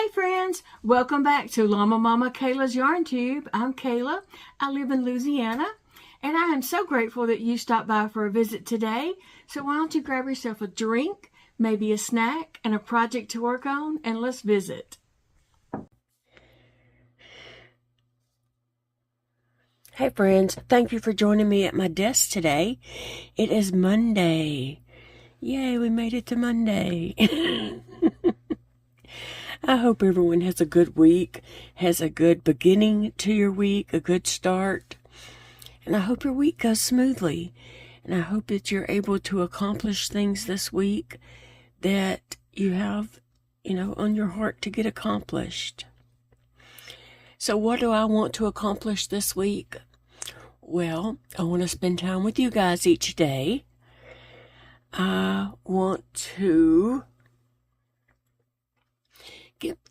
Hey friends, welcome back to Llama Mama Kayla's Yarn Tube. I'm Kayla. I live in Louisiana, and I am so grateful that you stopped by for a visit today. So why don't you grab yourself a drink, maybe a snack, and a project to work on, and let's visit. Hey friends, thank you for joining me at my desk today. It is Monday. Yay, we made it to Monday. I hope everyone has a good week, has a good beginning to your week, a good start. And I hope your week goes smoothly. And I hope that you're able to accomplish things this week that you have, on your heart to get accomplished. So what do I want to accomplish this week? Well, I want to spend time with you guys each day. I want to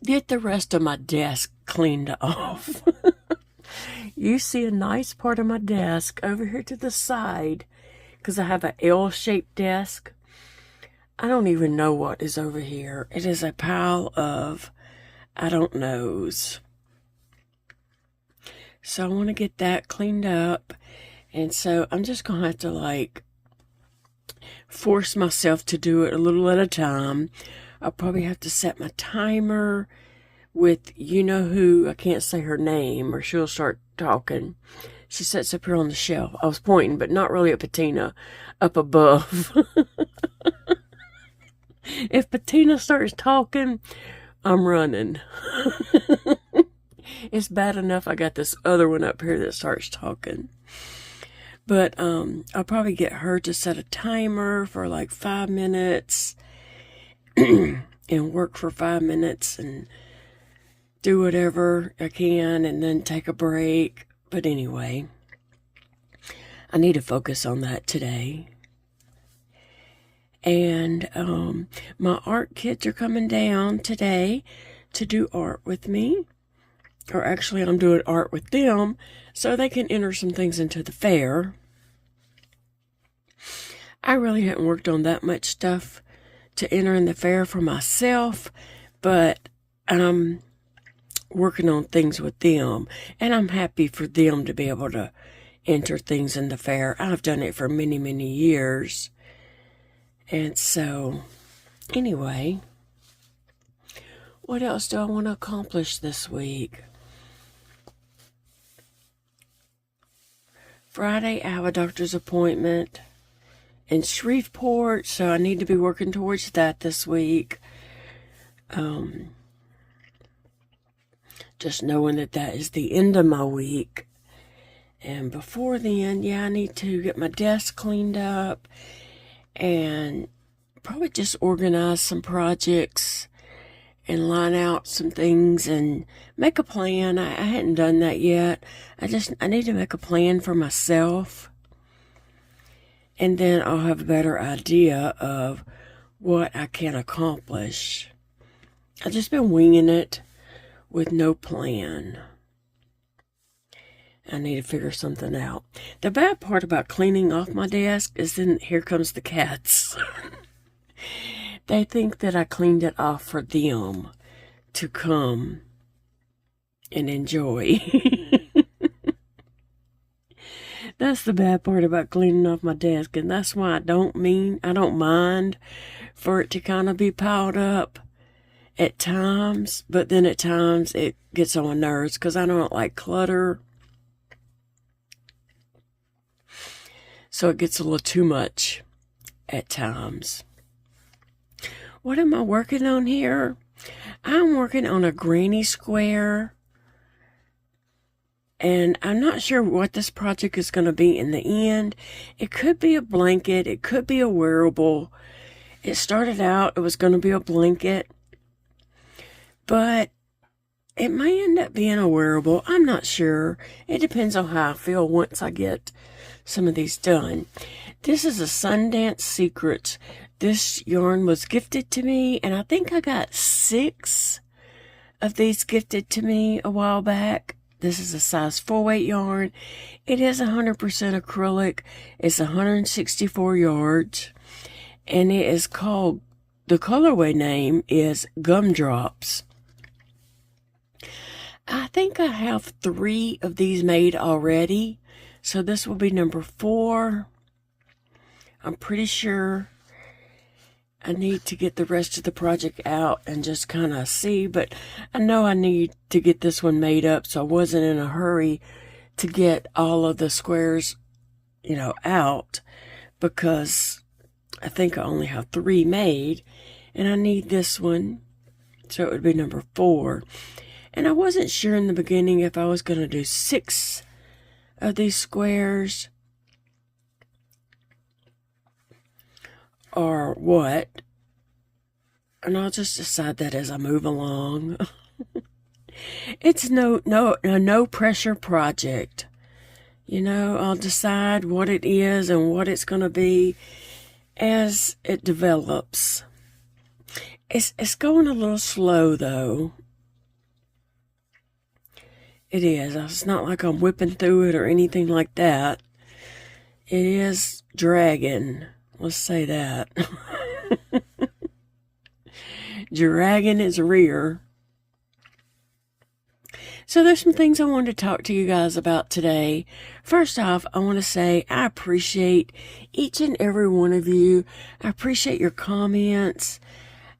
get the rest of my desk cleaned off. You see a nice part of my desk over here to the side because I have an L-shaped desk. I don't even know what is over here. It is a pile of I don't knows. So I want to get that cleaned up. And so I'm just going to have to force myself to do it a little at a time. I'll probably have to set my timer with you-know-who. I can't say her name or she'll start talking. She sits up here on the shelf. I was pointing, but not really at Patina, up above. If Patina starts talking, I'm running. It's bad enough I got this other one up here that starts talking. But I'll probably get her to set a timer for 5 minutes. And work for 5 minutes and do whatever I can and then take a break. But anyway, I need to focus on that today. And my art kids are coming down today to do art with me. Or actually, I'm doing art with them so they can enter some things into the fair. I really hadn't worked on that much stuff to enter in the fair for myself, but I'm working on things with them, and I'm happy for them to be able to enter things in the fair. I've done it for many, many years. And so, anyway, what else do I want to accomplish this week? Friday, I have a doctor's appointment in Shreveport, so I need to be working towards that this week. Just knowing that is the end of my week. And before then, I need to get my desk cleaned up and probably just organize some projects and line out some things and make a plan. I hadn't done that yet. I need to make a plan for myself. And then I'll have a better idea of what I can accomplish. I've just been winging it with no plan. I need to figure something out. The bad part about cleaning off my desk is then here comes the cats. They think that I cleaned it off for them to come and enjoy. That's the bad part about cleaning off my desk, and that's why I don't mind for it to kind of be piled up at times, but then at times it gets on my nerves because I don't like clutter. So it gets a little too much at times. What am I working on here? I'm working on a granny square. And I'm not sure what this project is going to be in the end. It could be a blanket. It could be a wearable. It started out, it was going to be a blanket. But it may end up being a wearable. I'm not sure. It depends on how I feel once I get some of these done. This is a Sundance Secrets. This yarn was gifted to me, and I think I got 6 of these gifted to me a while back. This is a size 4-weight yarn. It is 100% acrylic. It's 164 yards. And it is called, the colorway name is Gumdrops. I think I have 3 of these made already. So this will be number 4. I'm pretty sure I need to get the rest of the project out and just kind of see, but I know I need to get this one made up, so I wasn't in a hurry to get all of the squares, out, because I think I only have 3 made, and I need this one, so it would be number 4. And I wasn't sure in the beginning if I was going to do 6 of these squares or what, and I'll just decide that as I move along. It's no pressure project. I'll decide what it is and what it's going to be as it develops. It's going a little slow though. It is. It's not like I'm whipping through it or anything like that. It is dragging. Let's say that. Dragging its rear. So there's some things I wanted to talk to you guys about today. First off, I want to say I appreciate each and every one of you. I appreciate your comments.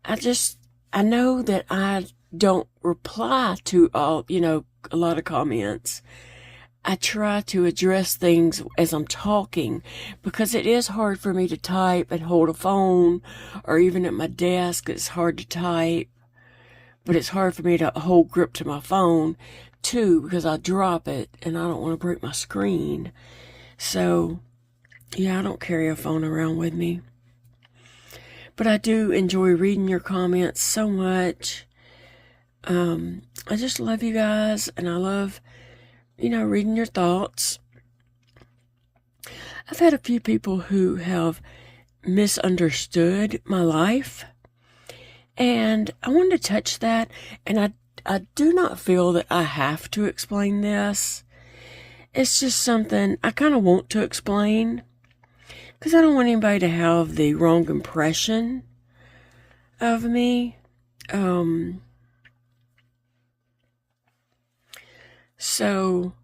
I know that I don't reply to all, a lot of comments. I try to address things as I'm talking because it is hard for me to type and hold a phone, or even at my desk, it's hard to type. But it's hard for me to hold grip to my phone too, because I drop it and I don't want to break my screen. So, yeah, I don't carry a phone around with me. But I do enjoy reading your comments so much. I just love you guys, and I love, reading your thoughts. I've had a few people who have misunderstood my life, and I wanted to touch that, and I do not feel that I have to explain this. It's just something I kind of want to explain, because I don't want anybody to have the wrong impression of me. So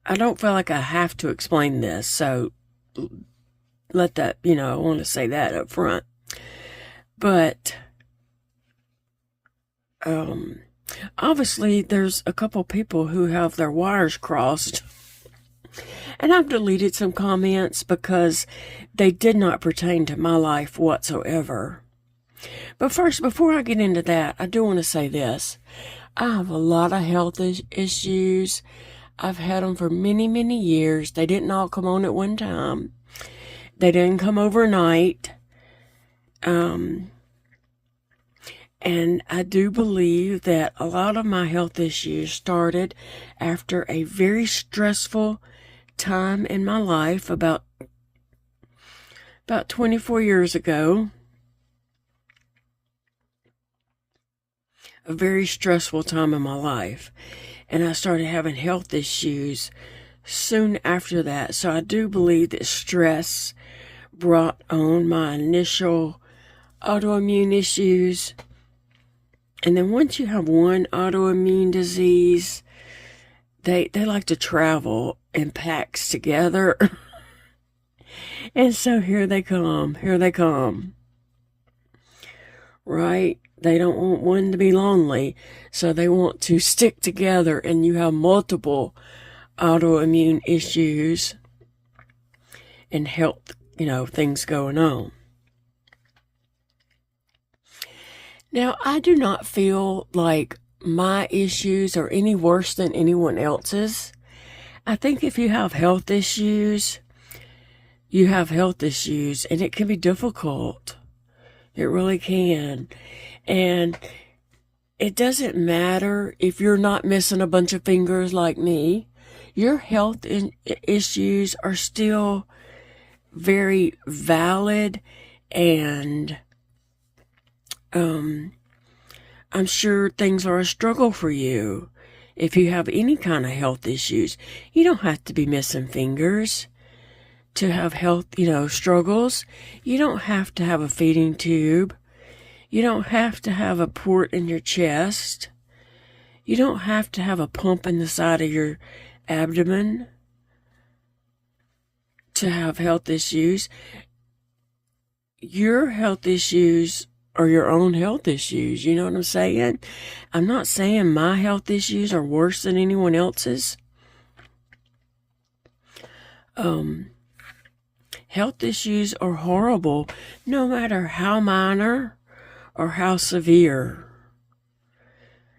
I don't feel like I have to explain this. So let that, I want to say that up front. But obviously there's a couple people who have their wires crossed. And I've deleted some comments because they did not pertain to my life whatsoever. But first, before I get into that, I do want to say this. I have a lot of health issues. I've had them for many, many years. They didn't all come on at one time. They didn't come overnight. And I do believe that a lot of my health issues started after a very stressful time in my life about 24 years ago. A very stressful time in my life, and I started having health issues soon after that. So I do believe that stress brought on my initial autoimmune issues, and then once you have one autoimmune disease, they like to travel in packs together. And so here they come, right? They don't want one to be lonely, so they want to stick together, and you have multiple autoimmune issues and health, things going on. Now, I do not feel like my issues are any worse than anyone else's. I think if you have health issues, you have health issues, and it can be difficult. It really can. And it doesn't matter if you're not missing a bunch of fingers like me. Your health issues are still very valid, and I'm sure things are a struggle for you. If you have any kind of health issues, you don't have to be missing fingers to have health, struggles. You don't have to have a feeding tube. You don't have to have a port in your chest. You don't have to have a pump in the side of your abdomen to have health issues. Your health issues are your own health issues. You know what I'm saying? I'm not saying my health issues are worse than anyone else's. Health issues are horrible, no matter how minor or how severe.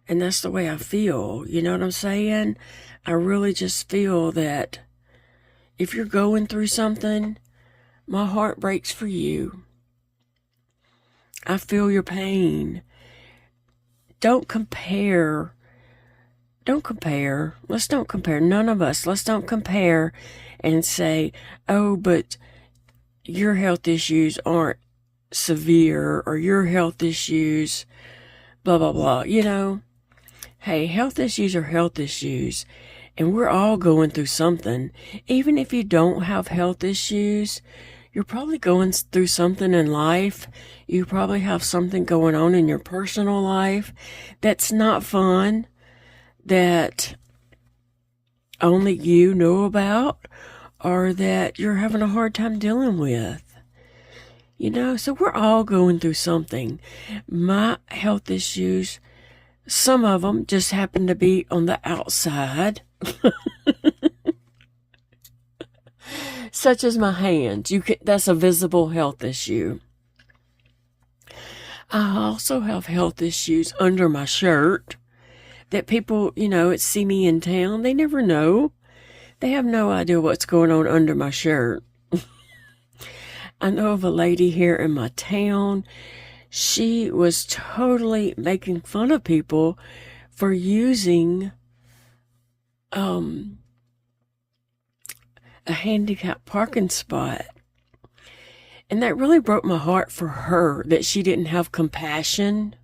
And that's the way I feel. You know what I'm saying? I really just feel that if you're going through something, my heart breaks for you. I feel your pain. Don't compare. Don't compare. Let's don't compare. None of us. Let's don't compare and say, oh, but your health issues aren't severe, or your health issues, blah, blah, blah. You know, hey, health issues are health issues, and we're all going through something. Even if you don't have health issues, you're probably going through something in life. You probably have something going on in your personal life that's not fun, that only you know about, or that you're having a hard time dealing with. You know, so we're all going through something. My health issues, some of them just happen to be on the outside. Such as my hands. That's a visible health issue. I also have health issues under my shirt that people, see me in town. They never know. They have no idea what's going on under my shirt. I know of a lady here in my town. She was totally making fun of people for using a handicapped parking spot. And that really broke my heart for her, that she didn't have compassion.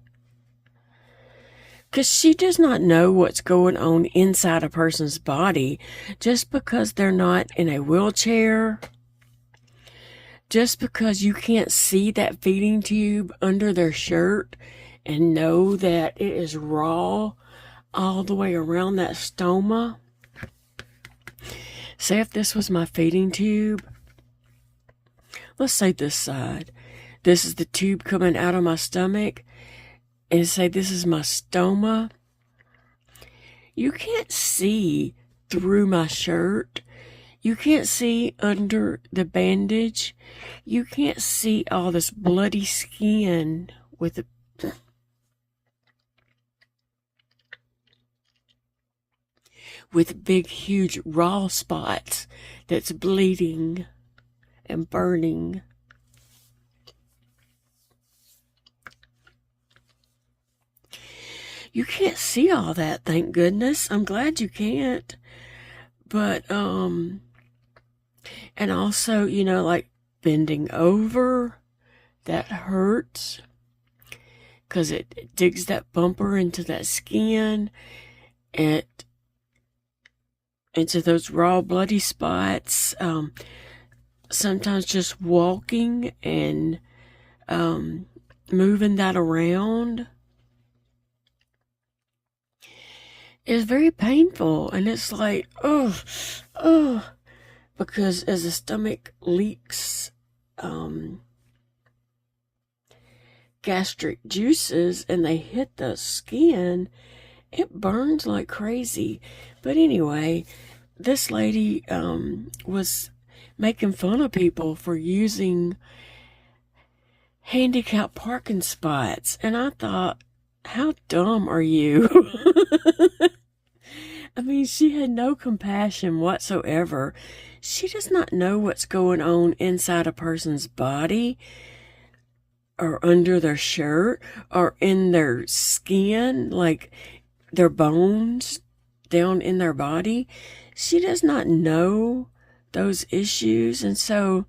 Because she does not know what's going on inside a person's body just because they're not in a wheelchair. Just because you can't see that feeding tube under their shirt and know that it is raw all the way around that stoma. Say if this was my feeding tube. Let's say this side. This is the tube coming out of my stomach. And say this is my stoma. You can't see through my shirt. You can't see under the bandage. You can't see all this bloody skin with big, huge raw spots that's bleeding and burning. You can't see all that, thank goodness. I'm glad you can't. But, and also, like bending over, that hurts. Because it digs that bumper into that skin. Into those raw bloody spots. Sometimes just walking and moving that around is very painful. And it's like, because as the stomach leaks gastric juices and they hit the skin, it burns like crazy. But anyway, this lady was making fun of people for using handicapped parking spots. And I thought, how dumb are you? I mean, she had no compassion whatsoever. She does not know what's going on inside a person's body, or under their shirt, or in their skin, like their bones down in their body. She does not know those issues. And so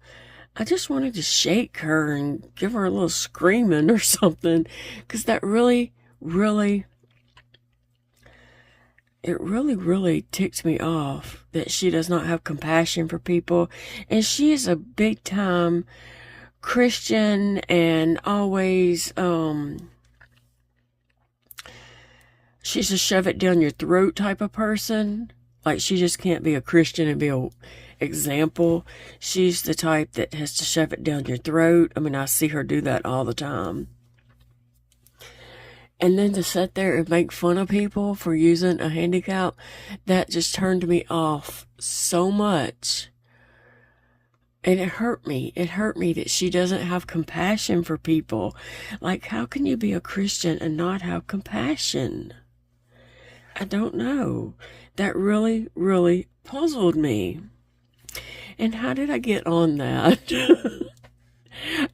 I just wanted to shake her and give her a little screaming or something, because that really ticks me off that she does not have compassion for people. And she is a big time Christian and always She's a shove it down your throat type of person. Like, she just can't be a Christian and be a example. She's the type that has to shove it down your throat. I mean, I see her do that all the time. And then to sit there and make fun of people for using a handicap, that just turned me off so much. And it hurt me. It hurt me that she doesn't have compassion for people. Like, how can you be a Christian and not have compassion? I don't know. That really, really puzzled me. And how did I get on that?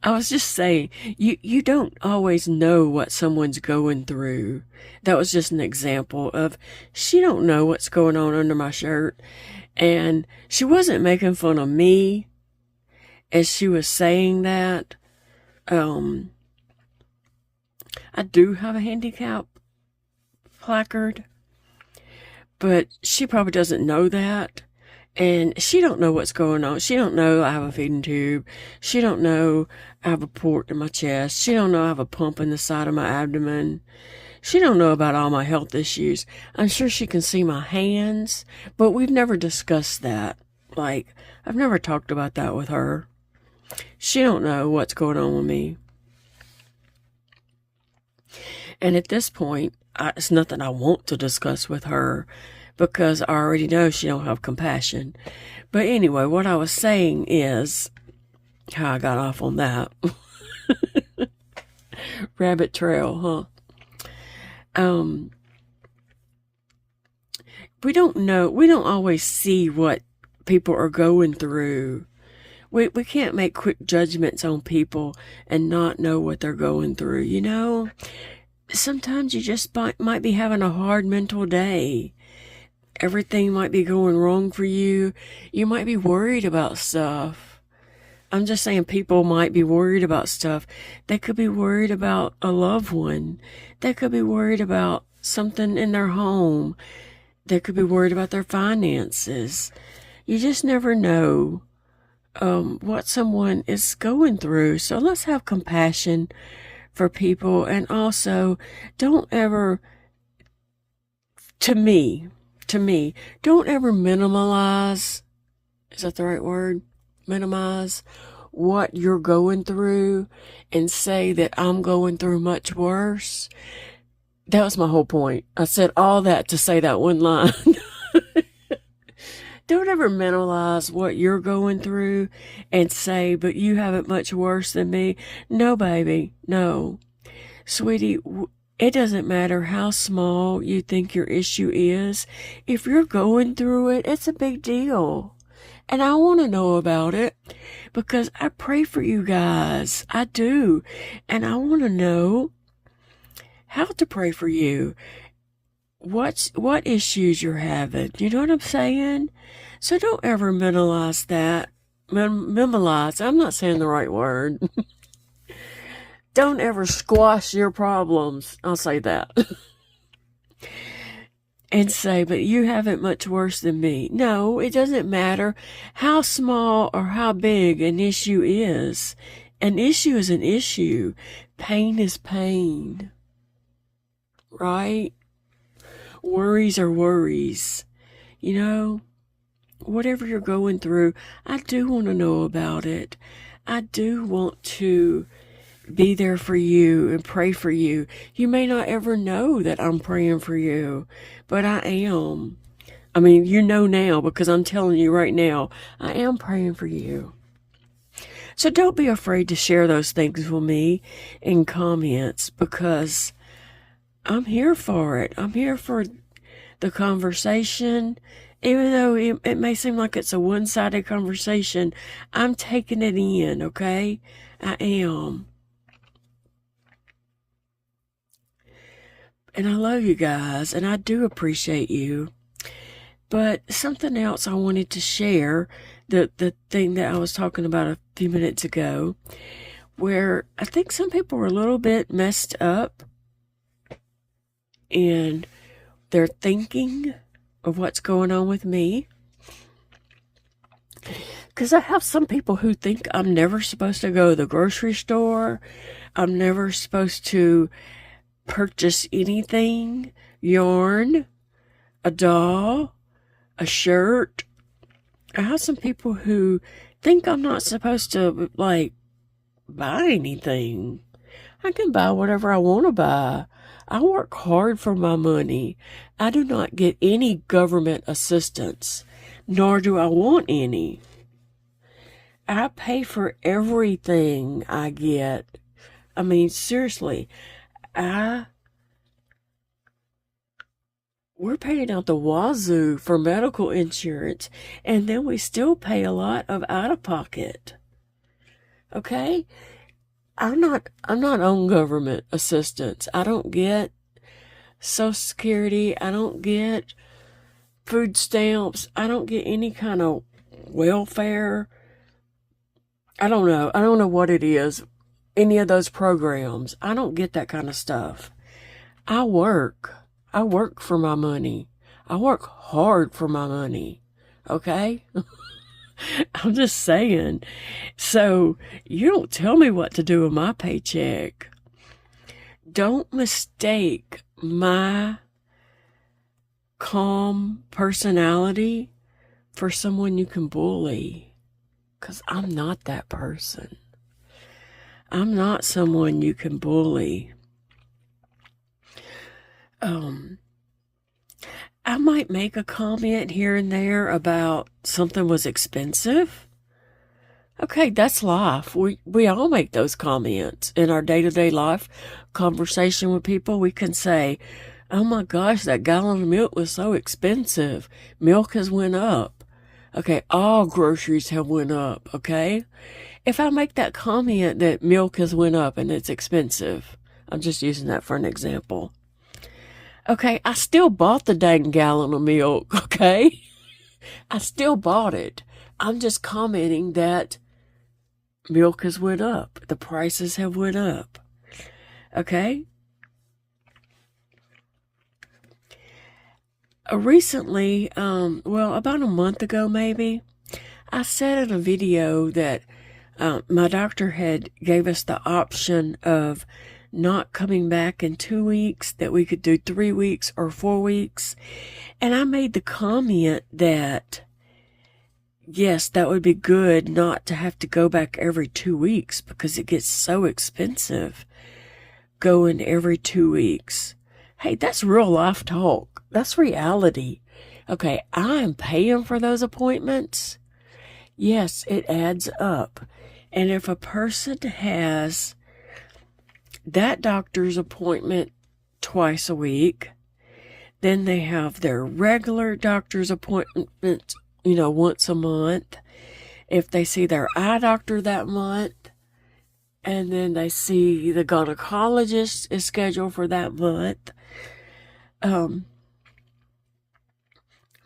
I was just saying, you don't always know what someone's going through. That was just an example of, she don't know what's going on under my shirt. And she wasn't making fun of me as she was saying that. I do have a handicap placard, but she probably doesn't know that. And she don't know what's going on. She don't know I have a feeding tube. She don't know I have a port in my chest. She don't know I have a pump in the side of my abdomen. She don't know about all my health issues. I'm sure she can see my hands, but we've never discussed that. Like, I've never talked about that with her. She don't know what's going on with me. And at this point, it's nothing I want to discuss with her, because I already know she don't have compassion. But anyway, what I was saying is, how I got off on that. Rabbit trail, huh? We don't know, we don't always see what people are going through. We can't make quick judgments on people and not know what they're going through, you know? Sometimes you just might be having a hard mental day. Everything might be going wrong for you. You might be worried about stuff. I'm just saying, people might be worried about stuff. They could be worried about a loved one. They could be worried about something in their home. They could be worried about their finances. You just never know what someone is going through. So let's have compassion for people. And also, don't ever, to me, don't ever minimize, is that the right word? Minimize what you're going through and say that I'm going through much worse. That was my whole point. I said all that to say that one line. Don't ever minimize what you're going through and say, but you have it much worse than me. No, baby, no. Sweetie, it doesn't matter how small you think your issue is. If you're going through it, it's a big deal. And I want to know about it because I pray for you guys. I do. And I want to know how to pray for you. What issues you're having. You know what I'm saying? So don't ever minimize that. Minimize. I'm not saying the right word. Don't ever squash your problems. I'll say that. And say, but you have it much worse than me. No, it doesn't matter how small or how big an issue is. An issue is an issue. Pain is pain. Right? Worries are worries. You know, whatever you're going through, I do want to know about it. I do want to be there for you and pray for you. You may not ever know that I'm praying for you, but I am. I mean, you know now because I'm telling you right now, I am praying for you. So don't be afraid to share those things with me in comments because I'm here for it. I'm here for the conversation. Even though it may seem like it's a one-sided conversation, I'm taking it in, okay? I am. And I love you guys, and I do appreciate you. But something else I wanted to share, the thing that I was talking about a few minutes ago, where I think some people were a little bit messed up in their thinking of what's going on with me. Because I have some people who think I'm never supposed to go to the grocery store. I'm never supposed to purchase anything, yarn, a doll, a shirt. I have some people who think I'm not supposed to, like, buy anything. I can buy whatever I want to buy. I work hard for my money. I do not get any government assistance, nor do I want any. I pay for everything I get. I mean, seriously, we're paying out the wazoo for medical insurance, and then we still pay a lot of out-of-pocket. Okay? I'm not on government assistance. I don't get Social Security. I don't get food stamps. I don't get any kind of welfare. I don't know. I don't know what it is. Any of those programs. I don't get that kind of stuff. I work for my money. I work hard for my money. Okay? I'm just saying. So, you don't tell me what to do with my paycheck. Don't mistake my calm personality for someone you can bully. 'Cause I'm not that person. I'm not someone you can bully. I might make a comment here and there about something was expensive. Okay, that's life. We all make those comments in our day-to-day life conversation with people. We can say, oh my gosh, that gallon of milk was so expensive. Milk has went up. Okay, all groceries have went up, okay? If I make that comment that milk has went up and it's expensive, I'm just using that for an example. Okay, I still bought the dang gallon of milk, okay? I still bought it. I'm just commenting that milk has went up. The prices have went up. Okay? Recently, about a month ago maybe, I said in a video that my doctor had gave us the option of not coming back in 2 weeks, that we could do 3 weeks or 4 weeks. And I made the comment that, yes, that would be good not to have to go back every 2 weeks because it gets so expensive going every 2 weeks. Hey, that's real life talk. That's reality. Okay, I'm paying for those appointments. Yes, it adds up. And if a person has that doctor's appointment twice a week, then they have their regular doctor's appointment, once a month. If they see their eye doctor that month, and then they see the gynecologist is scheduled for that month,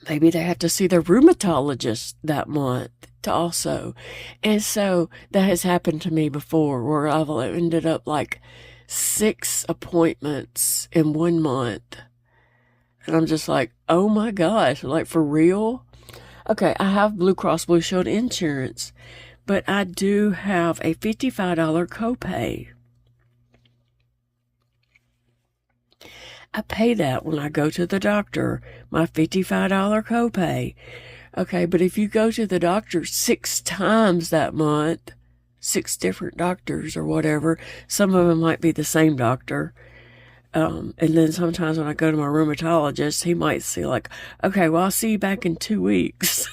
maybe they have to see their rheumatologist that month also. And so that has happened to me before where I've ended up like 6 appointments in 1 month. And I'm just like, oh my gosh, like for real? Okay, I have Blue Cross Blue Shield insurance, but I do have a $55 copay. I pay that when I go to the doctor, my $55 copay. Okay, but if you go to the doctor 6 times that month, 6 different doctors or whatever, some of them might be the same doctor. And then sometimes when I go to my rheumatologist, he might say like, okay, well, I'll see you back in 2 weeks.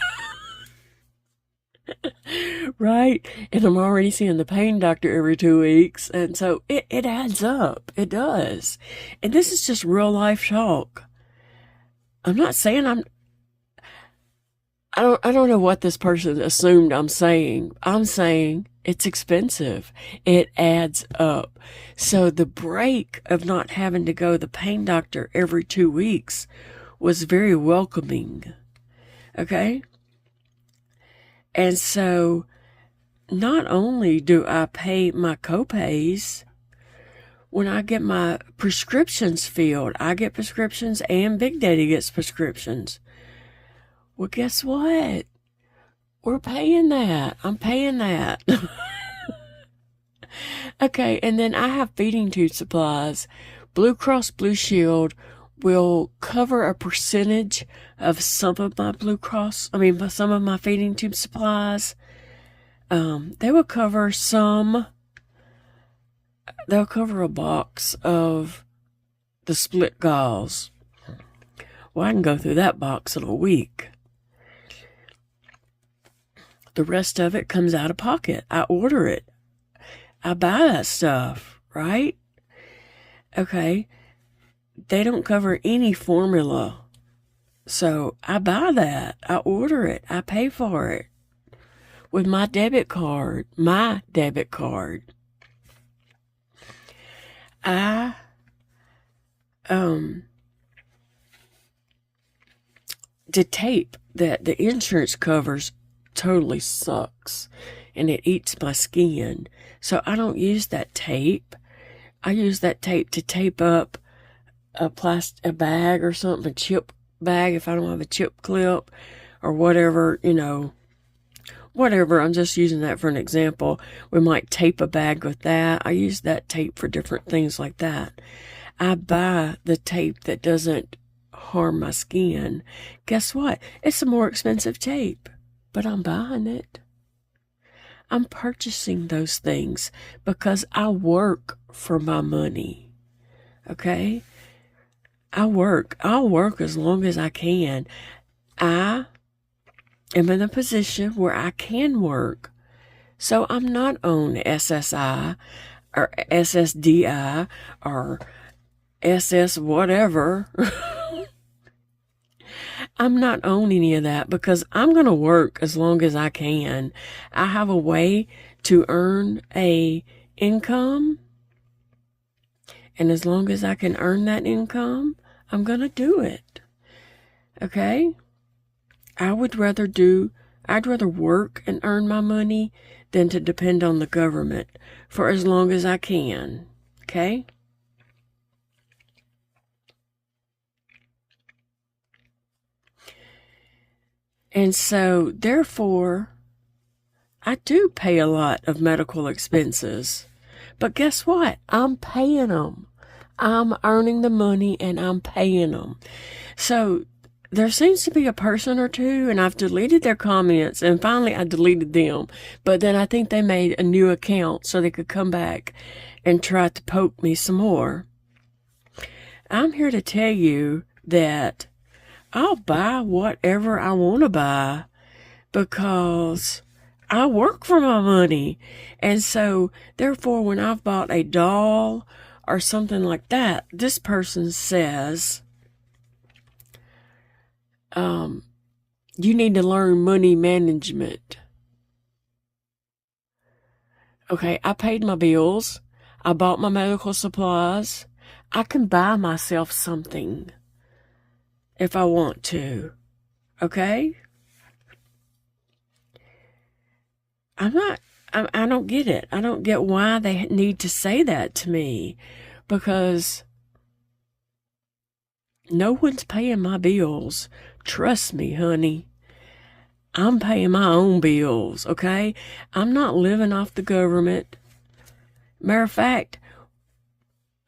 Right? And I'm already seeing the pain doctor every 2 weeks. And so it adds up. It does. And this is just real life talk. I'm not saying I don't know what this person assumed I'm saying. I'm saying it's expensive. It adds up. So the break of not having to go to the pain doctor every 2 weeks was very welcoming. Okay? And so not only do I pay my copays, when I get my prescriptions filled, I get prescriptions and Big Daddy gets prescriptions. Well, guess what? We're paying that. I'm paying that. Okay, and then I have feeding tube supplies, Blue Cross Blue Shield will cover a percentage of some of my some of my feeding tube supplies. They will cover some. They'll cover a box of the split gauze. Well, I can go through that box in a week. The rest of it comes out of pocket. I order it. I buy that stuff, right? Okay. They don't cover any formula. So I buy that. I order it. I pay for it with my debit card. The tape that the insurance covers totally sucks, and it eats my skin. So I don't use that tape. I use that tape to tape up a bag or something, a chip bag if I don't have a chip clip or whatever, whatever. I'm just using that for an example. We might tape a bag with that. I use that tape for different things like that. I buy the tape that doesn't harm my skin. Guess what? It's a more expensive tape, but I'm buying it. I'm purchasing those things because I work for my money. Okay? I'll work as long as I can. I am in a position where I can work. So I'm not on SSI or SSDI or SS whatever. I'm not on any of that because I'm going to work as long as I can. I have a way to earn a income. And as long as I can earn that income, I'm going to do it. Okay? I'd rather work and earn my money than to depend on the government for as long as I can. Okay? And so, therefore, I do pay a lot of medical expenses. But guess what? I'm paying them. I'm earning the money and I'm paying them. So, there seems to be a person or two, and I've deleted their comments, and finally I deleted them. But then I think they made a new account so they could come back and try to poke me some more. I'm here to tell you that I'll buy whatever I want to buy because I work for my money. And so, therefore, when I've bought a doll or something like that, this person says, you need to learn money management. Okay, I paid my bills. I bought my medical supplies. I can buy myself something if I want to. Okay? I don't get it. I don't get why they need to say that to me, because no one's paying my bills. Trust me, honey. I'm paying my own bills, okay? I'm not living off the government. Matter of fact,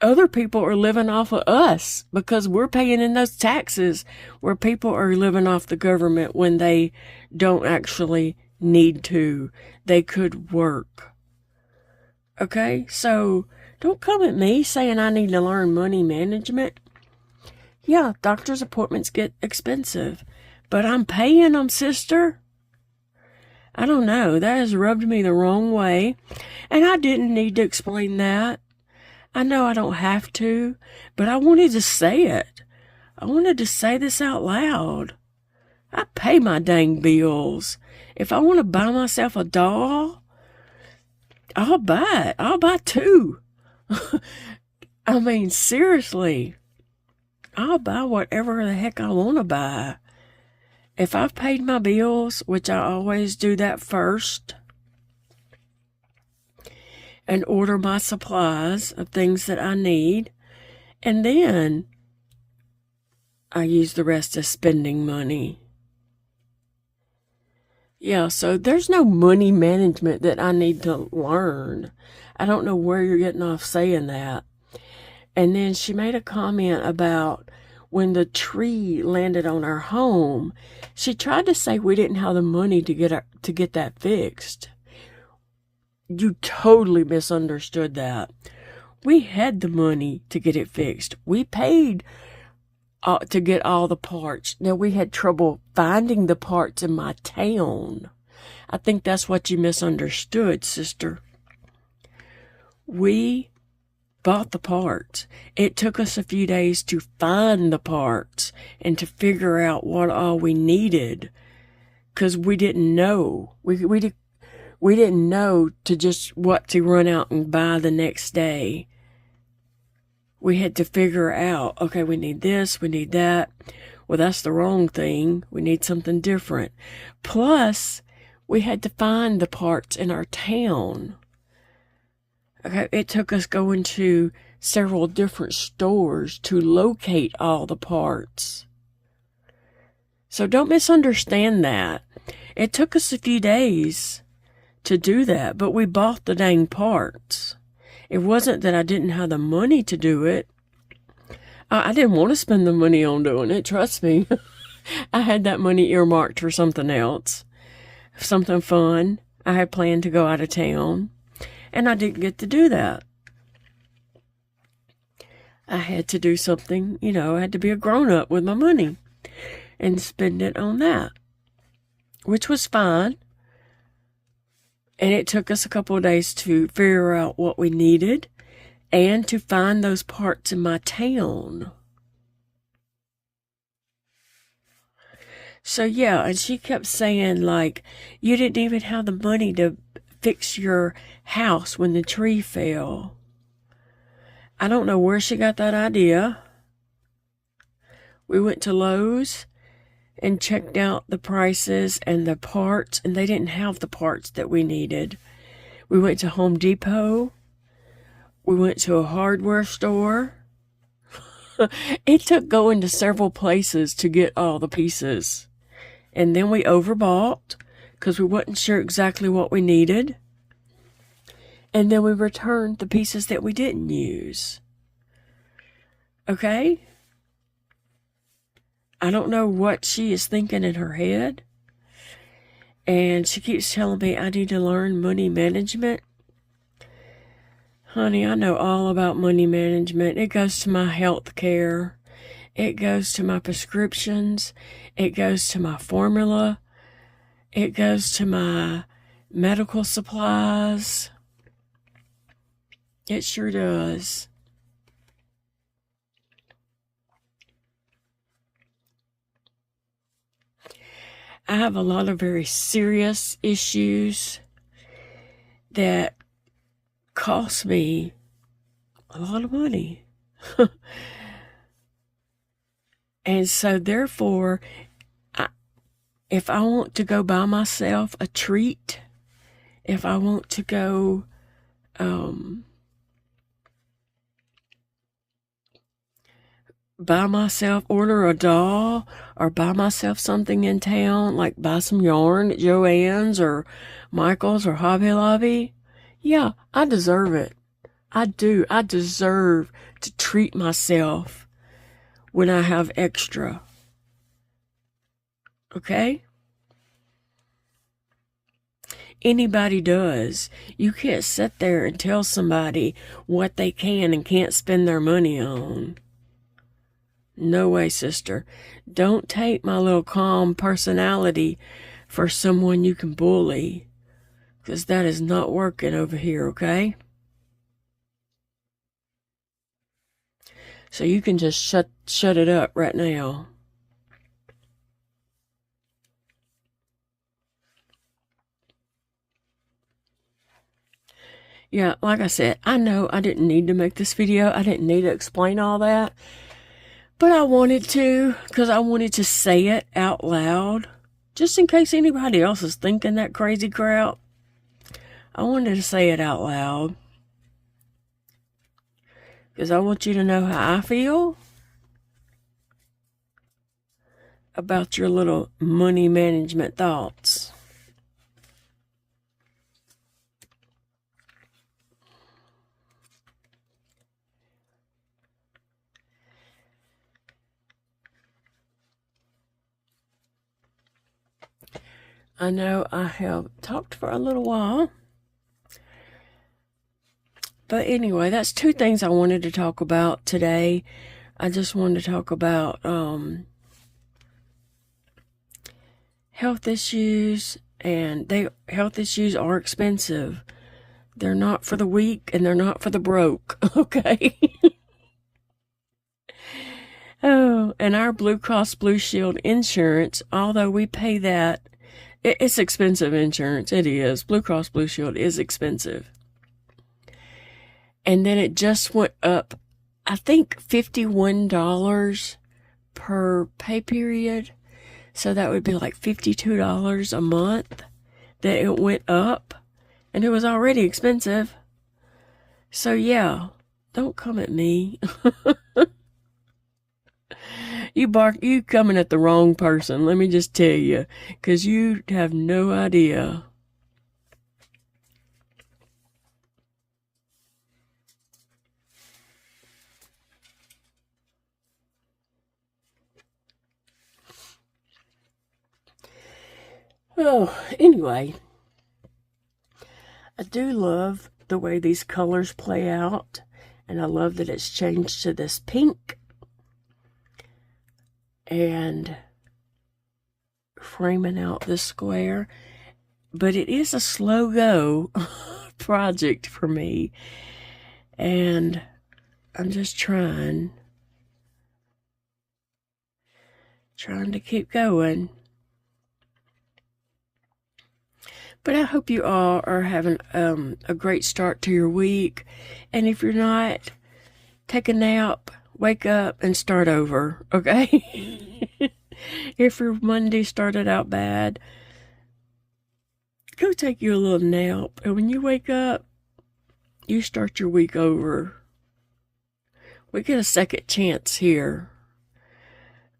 other people are living off of us because we're paying in those taxes where people are living off the government when they don't actually need to. They could work. Okay? So don't come at me saying I need to learn money management. Yeah, doctor's appointments get expensive, but I'm paying them, sister. I don't know. That has rubbed me the wrong way, and I didn't need to explain that. I know I don't have to, but I wanted to say it. I wanted to say this out loud. I pay my dang bills. If I want to buy myself a doll, I'll buy it. I'll buy two. I mean, seriously. I'll buy whatever the heck I want to buy. If I've paid my bills, which I always do that first, and order my supplies of things that I need, and then I use the rest as spending money. Yeah, so there's no money management that I need to learn. I don't know where you're getting off saying that. And then she made a comment about when the tree landed on our home. She tried to say we didn't have the money to get that fixed. You totally misunderstood that. We had the money to get it fixed. We paid to get all the parts. Now, we had trouble finding the parts in my town. I think that's what you misunderstood, sister. We bought the parts. It took us a few days to find the parts and to figure out what all we needed, because we didn't know. We didn't know to just what to run out and buy the next day. We had to figure out, okay, we need this, we need that. Well, that's the wrong thing. We need something different. Plus, we had to find the parts in our town. Okay, it took us going to several different stores to locate all the parts. So don't misunderstand that. It took us a few days to do that, but we bought the dang parts. It wasn't that I didn't have the money to do it. I didn't want to spend the money on doing it, trust me. I had that money earmarked for something else, something fun. I had planned to go out of town, and I didn't get to do that. I had to do something, I had to be a grown-up with my money and spend it on that, which was fine. And it took us a couple of days to figure out what we needed and to find those parts in my town. So yeah, and she kept saying, like, you didn't even have the money to fix your house when the tree fell. I don't know where she got that idea. We went to Lowe's and checked out the prices and the parts, and they didn't have the parts that we needed. We went to Home Depot. We went to a hardware store. It took going to several places to get all the pieces. And then we overbought because we wasn't sure exactly what we needed. And then we returned the pieces that we didn't use. Okay? I don't know what she is thinking in her head. And she keeps telling me I need to learn money management. Honey, I know all about money management. It goes to my health care. It goes to my prescriptions. It goes to my formula. It goes to my medical supplies. It sure does. I have a lot of very serious issues that cost me a lot of money. And so therefore, if I want to go buy myself a treat, if I want to go order a doll, or buy myself something in town, like buy some yarn at Joann's or Michael's or Hobby Lobby, yeah, I deserve it. I do. I deserve to treat myself when I have extra. Okay? Anybody does. You can't sit there and tell somebody what they can and can't spend their money on. No way, sister. Don't take my little calm personality for someone you can bully, because that is not working over here, okay? So you can just shut it up right now. Yeah, like I said, I know I didn't need to make this video. I didn't need to explain all that. But I wanted to, because I wanted to say it out loud, just in case anybody else is thinking that crazy crap. I wanted to say it out loud, because I want you to know how I feel about your little money management thoughts. I know I have talked for a little while. But anyway, that's two things I wanted to talk about today. I just wanted to talk about health issues, and health issues are expensive. They're not for the weak and they're not for the broke, okay? Oh, and our Blue Cross Blue Shield insurance, although we pay that, it's expensive insurance. It is. Blue Cross Blue Shield is expensive. And then it just went up, I think, $51 per pay period. So that would be like $52 a month that it went up. And it was already expensive. So yeah, don't come at me. You coming at the wrong person, let me just tell you, because you have no idea. Oh, anyway, I do love the way these colors play out, and I love that it's changed to this pink and framing out this square. But it is a slow go project for me, and I'm just trying to keep going. But I hope you all are having a great start to your week. And if you're not, take a nap, wake up, and start over, okay? If your Monday started out bad, go take you a little nap. And when you wake up, you start your week over. We get a second chance here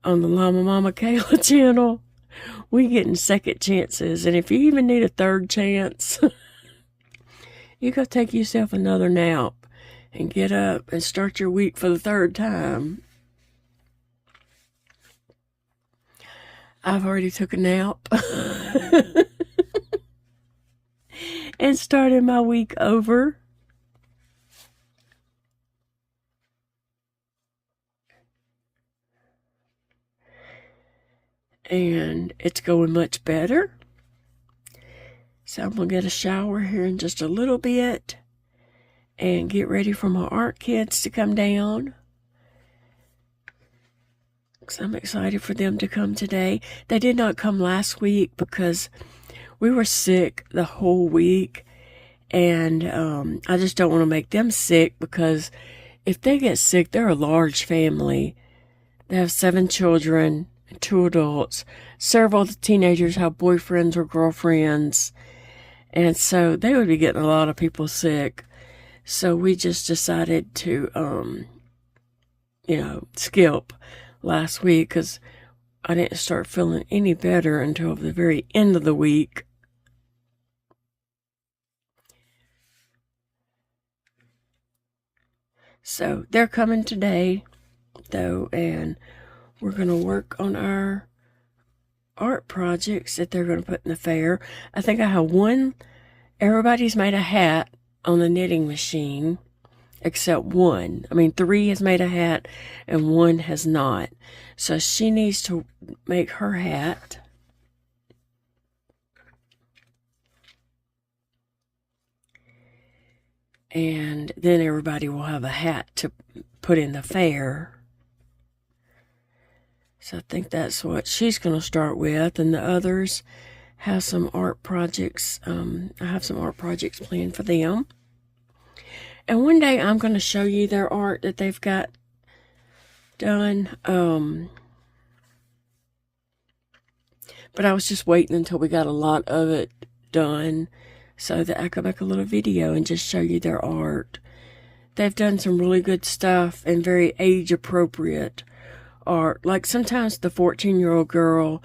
on the Llama Mama Kayla channel. We getting second chances, and if you even need a third chance, you go take yourself another nap and get up and start your week for the third time. I've already took a nap and started my week over. And it's going much better. So I'm going to get a shower here in just a little bit and get ready for my art kids to come down. So I'm excited for them to come today. They did not come last week because we were sick the whole week. And I just don't want to make them sick, because if they get sick, they're a large family. They have 7 children. 2 adults. Several of the teenagers have boyfriends or girlfriends, and so they would be getting a lot of people sick. So we just decided to, skip last week, because I didn't start feeling any better until the very end of the week. So they're coming today, though, and we're going to work on our art projects that they're going to put in the fair. I think I have one. Everybody's made a hat on the knitting machine except one. 3 has made a hat and 1 has not. So she needs to make her hat. And then everybody will have a hat to put in the fair. So I think that's what she's going to start with, and the others have some art projects. I have some art projects planned for them. And one day I'm going to show you their art that they've got done. But I was just waiting until we got a lot of it done so that I could make a little video and just show you their art. They've done some really good stuff and very age-appropriate art. Like sometimes the 14-year-old girl,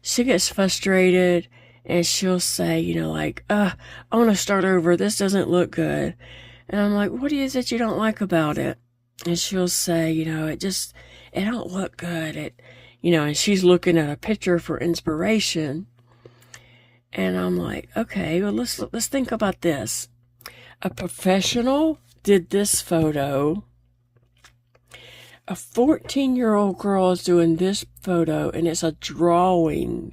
she gets frustrated and she'll say, I want to start over. This doesn't look good. And I'm like, what is it you don't like about it? And she'll say, it don't look good. And she's looking at a picture for inspiration. And I'm like, okay, well, let's think about this. A professional did this photo. A 14-year-old girl is doing this photo, and it's a drawing.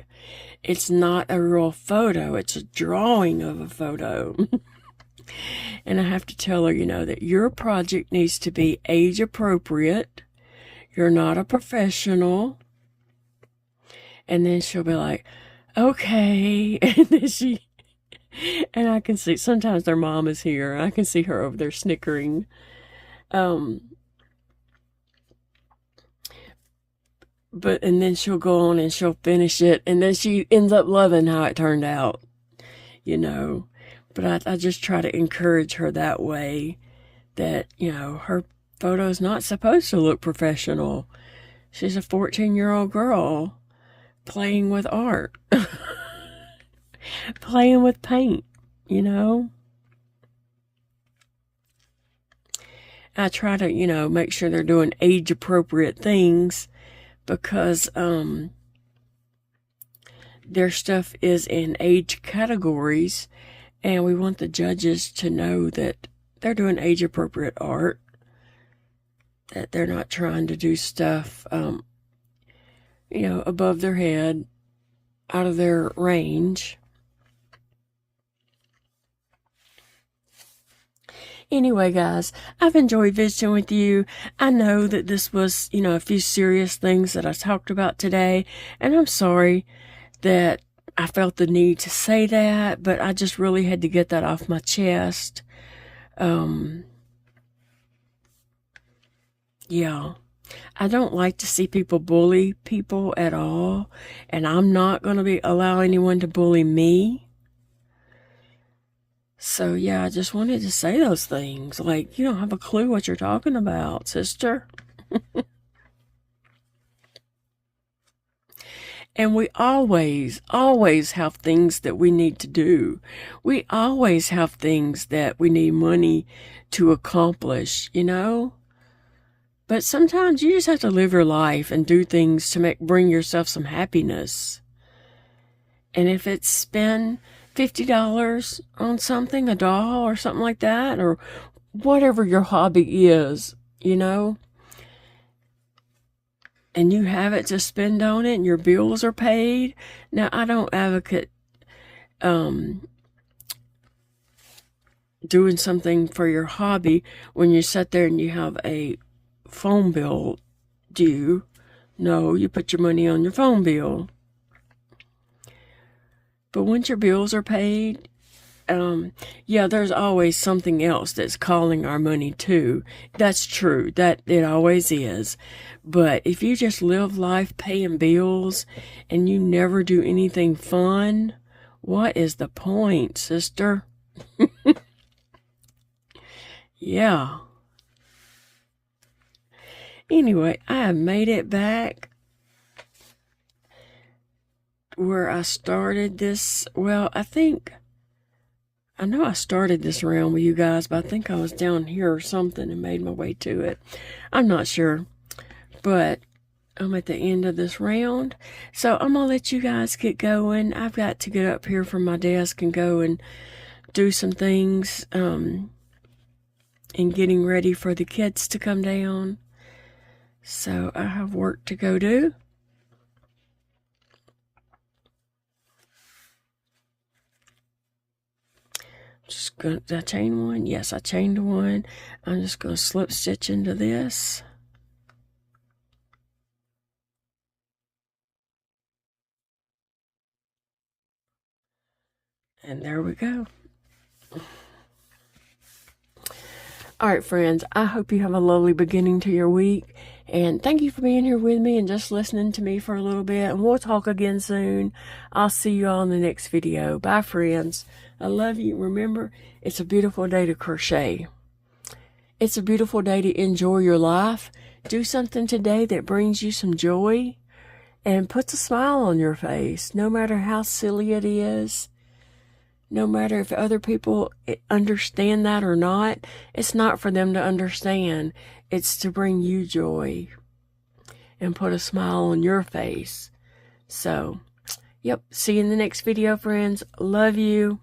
It's not a real photo. It's a drawing of a photo. And I have to tell her, that your project needs to be age appropriate. You're not a professional. And then she'll be like, okay. And then and I can see, sometimes their mom is here. I can see her over there snickering. And then she'll go on and she'll finish it. And then she ends up loving how it turned out, But I just try to encourage her that way, that, her photo is not supposed to look professional. She's a 14-year-old girl playing with art, playing with paint, I try to, make sure they're doing age-appropriate things, because their stuff is in age categories, and we want the judges to know that they're doing age-appropriate art, that they're not trying to do stuff, above their head, out of their range. Anyway, guys, I've enjoyed visiting with you. I know that this was, a few serious things that I talked about today, and I'm sorry that I felt the need to say that, but I just really had to get that off my chest. Yeah. I don't like to see people bully people at all, and I'm not going to allow anyone to bully me. So, yeah, I just wanted to say those things. Like, you don't have a clue what you're talking about, sister. And we always have things that we need to do. We always have things that we need money to accomplish, But sometimes you just have to live your life and do things to bring yourself some happiness. And if it's spend $50 on something, a doll or something like that, or whatever your hobby is, and you have it to spend on it and your bills are paid. Now, I don't advocate doing something for your hobby when you sit there and you have a phone bill due. No, you put your money on your phone bill. But once your bills are paid, there's always something else that's calling our money too. That's true. That it always is. But if you just live life paying bills and you never do anything fun, what is the point, sister? Yeah. Anyway, I have made it back where I started this. Well, I know I started this round with you guys, but I think I was down here or something and made my way to it. I'm not sure, but I'm at the end of this round. So I'm going to let you guys get going. I've got to get up here from my desk and go and do some things and getting ready for the kids to come down. So I have work to go do. Just going to, did I chain one? Yes, I chained one. I'm just going to slip stitch into this. And there we go. All right, friends, I hope you have a lovely beginning to your week. And thank you for being here with me and just listening to me for a little bit. And we'll talk again soon. I'll see you all in the next video. Bye, friends. I love you. Remember, it's a beautiful day to crochet. It's a beautiful day to enjoy your life. Do something today that brings you some joy and puts a smile on your face, no matter how silly it is. No matter if other people understand that or not, it's not for them to understand. It's to bring you joy and put a smile on your face. So, Yep, see you in the next video, friends. Love you.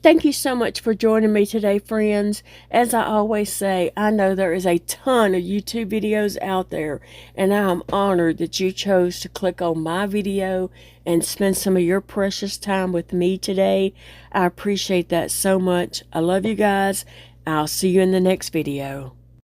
Thank you so much for joining me today, friends. As I always say, I know there is a ton of YouTube videos out there, and I am honored that you chose to click on my video and spend some of your precious time with me today. I appreciate that so much. I love you guys. I'll see you in the next video.